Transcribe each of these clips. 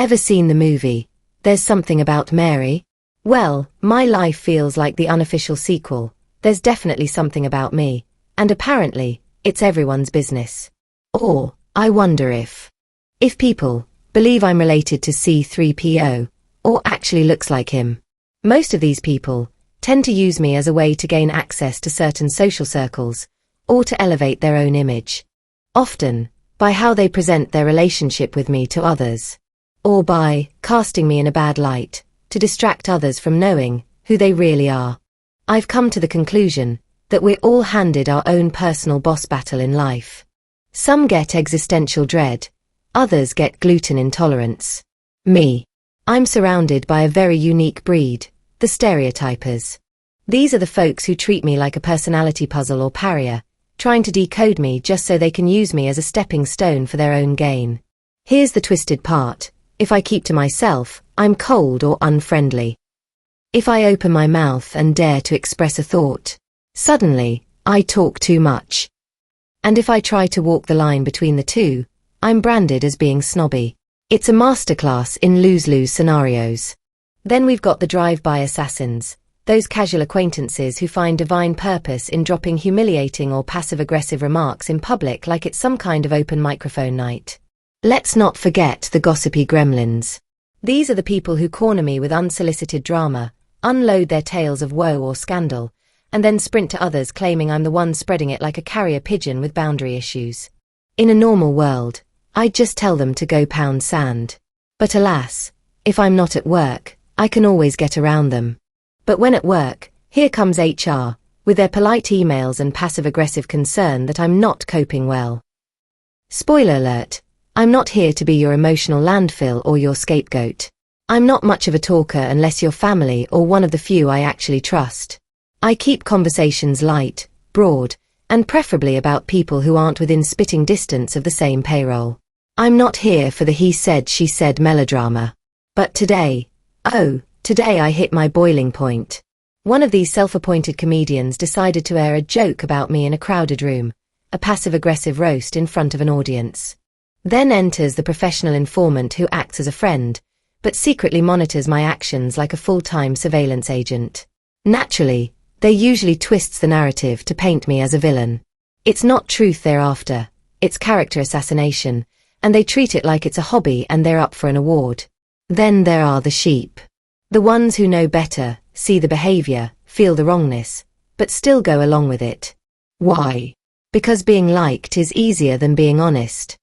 Ever seen the movie, There's Something About Mary? Well, my life feels like the unofficial sequel. There's definitely something about me, and apparently, it's everyone's business. Or, I wonder if people believe I'm related to C3PO, or actually looks like him. Most of these people tend to use me as a way to gain access to certain social circles, or to elevate their own image. Often, by how they present their relationship with me to others. Or by casting me in a bad light, to distract others from knowing who they really are. I've come to the conclusion that we're all handed our own personal boss battle in life. Some get existential dread, others get gluten intolerance. Me. I'm surrounded by a very unique breed, the stereotypers. These are the folks who treat me like a personality puzzle or pariah, trying to decode me just so they can use me as a stepping stone for their own gain. Here's the twisted part: if I keep to myself, I'm cold or unfriendly. If I open my mouth and dare to express a thought, suddenly, I talk too much. And if I try to walk the line between the two, I'm branded as being snobby. It's a masterclass in lose-lose scenarios. Then we've got the drive-by assassins, those casual acquaintances who find divine purpose in dropping humiliating or passive-aggressive remarks in public like it's some kind of open microphone night. Let's not forget the gossipy gremlins. These are the people who corner me with unsolicited drama, unload their tales of woe or scandal, and then sprint to others claiming I'm the one spreading it like a carrier pigeon with boundary issues. In a normal world, I'd just tell them to go pound sand. But alas, if I'm not at work, I can always get around them. But when at work, here comes HR, with their polite emails and passive-aggressive concern that I'm not coping well. Spoiler alert, I'm not here to be your emotional landfill or your scapegoat. I'm not much of a talker unless you're family or one of the few I actually trust. I keep conversations light, broad, and preferably about people who aren't within spitting distance of the same payroll. I'm not here for the he said she said melodrama. But today I hit my boiling point. One of these self-appointed comedians decided to air a joke about me in a crowded room, a passive-aggressive roast in front of an audience. Then enters the professional informant who acts as a friend, but secretly monitors my actions like a full-time surveillance agent. Naturally, they usually twists the narrative to paint me as a villain. It's not truth they're after, it's character assassination, and they treat it like it's a hobby and they're up for an award. Then there are the sheep. The ones who know better, see the behavior, feel the wrongness, but still go along with it. Why? Because being liked is easier than being honest.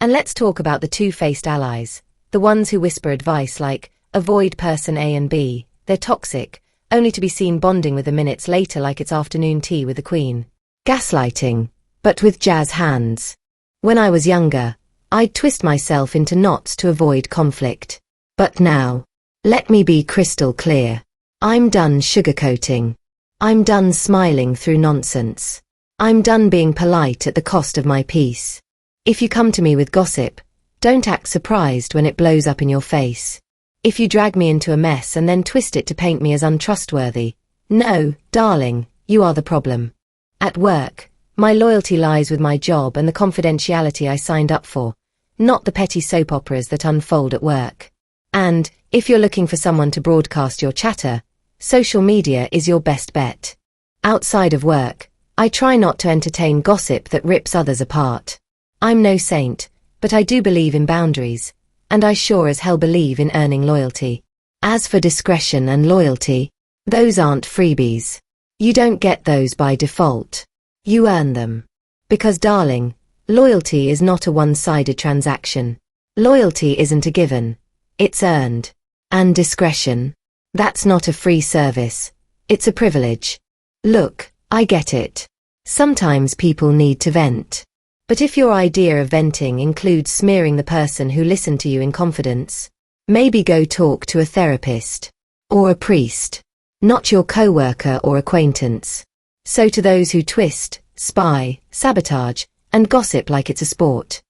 And let's talk about the two-faced allies, the ones who whisper advice like, avoid person A and B, they're toxic, only to be seen bonding with them minutes later like it's afternoon tea with the Queen. Gaslighting, but with jazz hands. When I was younger, I'd twist myself into knots to avoid conflict. But now, let me be crystal clear. I'm done sugarcoating. I'm done smiling through nonsense. I'm done being polite at the cost of my peace. If you come to me with gossip, don't act surprised when it blows up in your face. If you drag me into a mess and then twist it to paint me as untrustworthy, no, darling, you are the problem. At work, my loyalty lies with my job and the confidentiality I signed up for, not the petty soap operas that unfold at work. And, if you're looking for someone to broadcast your chatter, social media is your best bet. Outside of work, I try not to entertain gossip that rips others apart. I'm no saint, but I do believe in boundaries, and I sure as hell believe in earning loyalty. As for discretion and loyalty, those aren't freebies. You don't get those by default. You earn them. Because darling, loyalty is not a one-sided transaction. Loyalty isn't a given. It's earned. And discretion? That's not a free service. It's a privilege. Look, I get it. Sometimes people need to vent. But if your idea of venting includes smearing the person who listened to you in confidence, maybe go talk to a therapist. Or a priest. Not your coworker or acquaintance. So to those who twist, spy, sabotage, and gossip like it's a sport,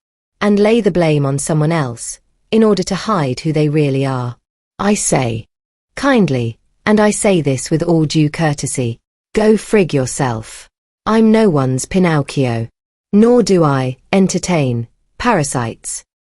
and lay the blame on someone else, in order to hide who they really are, I say, kindly, and I say this with all due courtesy, go frig yourself. I'm no one's Pinocchio. Nor do I entertain parasites.